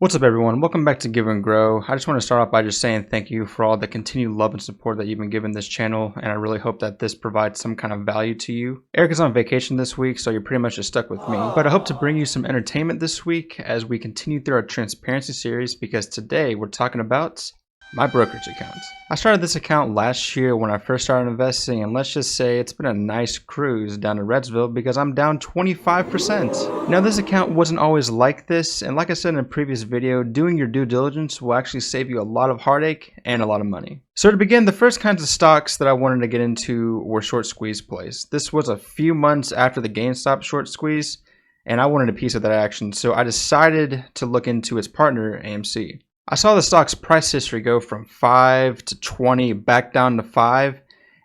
What's up, everyone? Welcome back to Give and Grow. I just want to start off by just saying thank you for all the continued love and support that you've been giving this channel, and I really hope that this provides some kind of value to you. Eric is on vacation this week, so you're pretty much just stuck with me, but I hope to bring you some entertainment this week as we continue through our transparency series, because today we're talking about my brokerage account. I started this account last year when I first started investing, and let's just say it's been a nice cruise down to Redsville because I'm down 25%. Now, this account wasn't always like this, and like I said in a previous video, doing your due diligence will actually save you a lot of heartache and a lot of money. So to begin, the first kinds of stocks that I wanted to get into were short squeeze plays. This was a few months after the GameStop short squeeze, and I wanted a piece of that action, so I decided to look into its partner, AMC. I saw the stock's price history go from 5 to 20 back down to 5,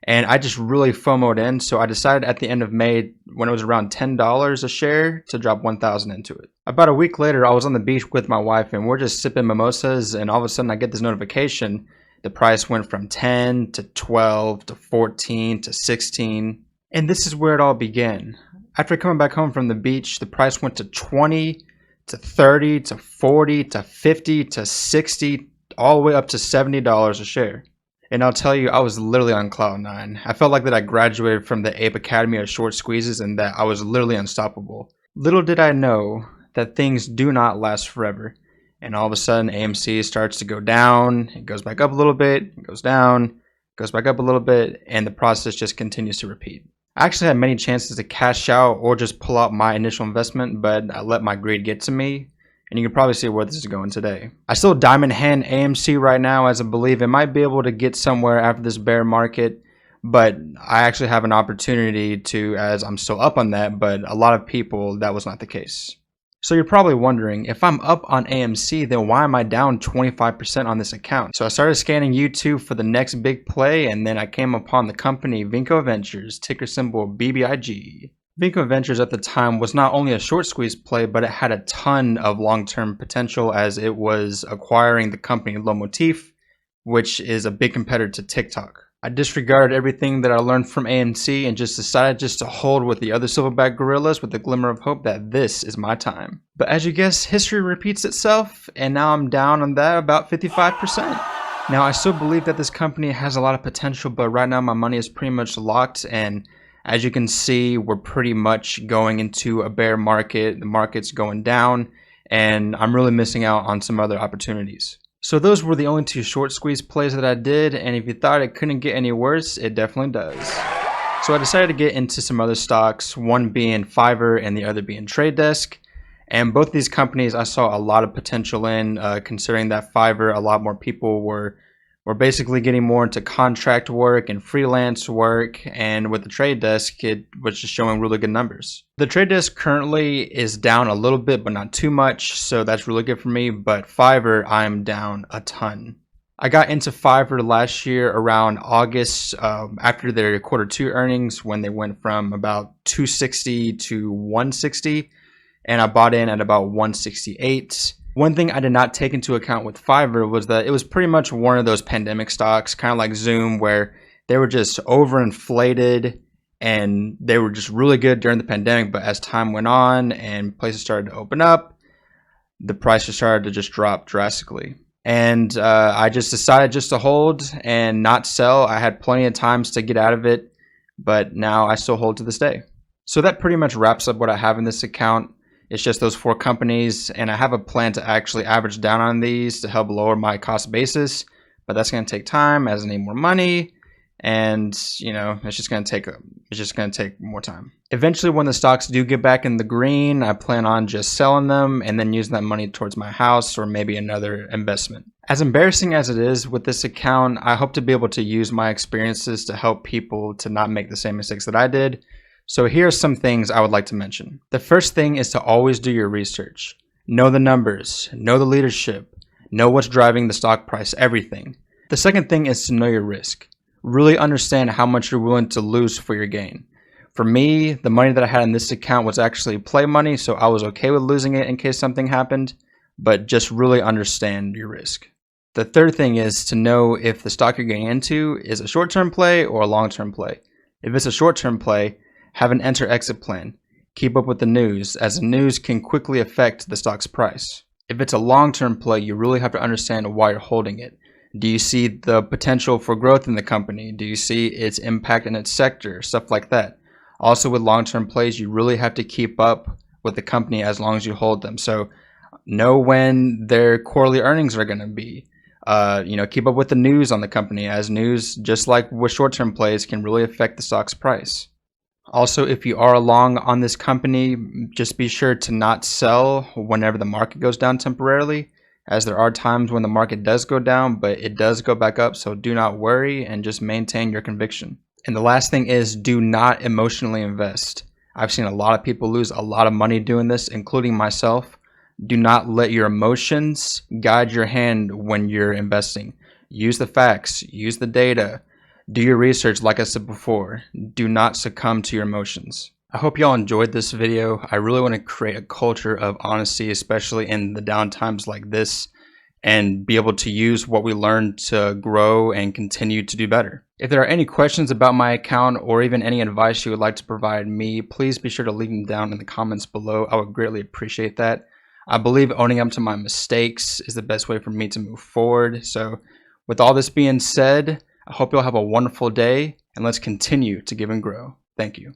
and I just really FOMO'd in, so I decided at the end of May, when it was around $10 a share, to drop $1,000 into it. About a week later, I was on the beach with my wife, and we're just sipping mimosas, and all of a sudden I get this notification. The price went from 10 to 12 to 14 to 16, and this is where it all began. After coming back home from the beach, the price went to 20 to 30 to 40 to 50 to 60, all the way up to $70 a share. And I'll tell you, I was literally on cloud nine. I felt like that I graduated from the Ape Academy of short squeezes and that I was literally unstoppable. Little did I know that things do not last forever. And all of a sudden, AMC starts to go down, it goes back up a little bit, it goes down, goes back up a little bit, and the process just continues to repeat. I actually had many chances to cash out or just pull out my initial investment, but I let my greed get to me, and you can probably see where this is going today. I still diamond hand AMC right now, as I believe it might be able to get somewhere after this bear market, but I actually have an opportunity to, as I'm still up on that, but a lot of people, that was not the case. So you're probably wondering, if I'm up on AMC, then why am I down 25% on this account? So I started scanning YouTube for the next big play, and then I came upon the company Vinco Ventures, ticker symbol BBIG. Vinco Ventures at the time was not only a short squeeze play, but it had a ton of long-term potential as it was acquiring the company Lomotif, which is a big competitor to TikTok. I disregarded everything that I learned from AMC and just decided just to hold with the other silverback gorillas with a glimmer of hope that this is my time. But as you guess, history repeats itself, and now I'm down on that about 55%. Now, I still believe that this company has a lot of potential, but right now my money is pretty much locked, and as you can see, we're pretty much going into a bear market. The market's going down, and I'm really missing out on some other opportunities. So those were the only two short squeeze plays that I did, and if you thought it couldn't get any worse, it definitely does. So I decided to get into some other stocks, one being Fiverr and the other being Trade Desk. And both these companies I saw a lot of potential in, considering that Fiverr, a lot more people were basically getting more into contract work and freelance work, and with the Trade Desk, it was just showing really good numbers. The Trade Desk currently is down a little bit, but not too much, so that's really good for me, but Fiverr, I'm down a ton. I got into Fiverr last year around August after their Q2 earnings, when they went from about 260 to 160, and I bought in at about 168. One thing I did not take into account with Fiverr was that it was pretty much one of those pandemic stocks, kind of like Zoom, where they were just overinflated and they were just really good during the pandemic. But as time went on and places started to open up, the price just started to just drop drastically. And I just decided just to hold and not sell. I had plenty of times to get out of it, but now I still hold to this day. So that pretty much wraps up what I have in this account. It's just those four companies, and I have a plan to actually average down on these to help lower my cost basis, but that's going to take time as I need more money, and it's just going to take more time. Eventually, when the stocks do get back in the green, I plan on just selling them and then using that money towards my house or maybe another investment. As embarrassing as it is with this account, I hope to be able to use my experiences to help people to not make the same mistakes that I did. So here are some things I would like to mention. The first thing is to always do your research. Know the numbers, know the leadership, know what's driving the stock price, everything. The second thing is to know your risk. Really understand how much you're willing to lose for your gain. For me, the money that I had in this account was actually play money, so I was okay with losing it in case something happened, but just really understand your risk. The third thing is to know if the stock you're getting into is a short-term play or a long-term play. If it's a short-term play, have an enter-exit plan. Keep up with the news, as the news can quickly affect the stock's price. If it's a long-term play, you really have to understand why you're holding it. Do you see the potential for growth in the company? Do you see its impact in its sector? Stuff like that. Also, with long-term plays, you really have to keep up with the company as long as you hold them. So know when their quarterly earnings are going to be. Keep up with the news on the company, as news, just like with short-term plays, can really affect the stock's price. Also, if you are long on this company, just be sure to not sell whenever the market goes down temporarily, as there are times when the market does go down, but it does go back up. So do not worry and just maintain your conviction. And the last thing is, do not emotionally invest. I've seen a lot of people lose a lot of money doing this, including myself. Do not let your emotions guide your hand when you're investing. Use the facts, use the data. Do your research like I said before. Do not succumb to your emotions. I hope y'all enjoyed this video. I really want to create a culture of honesty, especially in the down times like this, and be able to use what we learned to grow and continue to do better. If there are any questions about my account or even any advice you would like to provide me, please be sure to leave them down in the comments below. I would greatly appreciate that. I believe owning up to my mistakes is the best way for me to move forward. So with all this being said, I hope you'll have a wonderful day, and let's continue to give and grow. Thank you.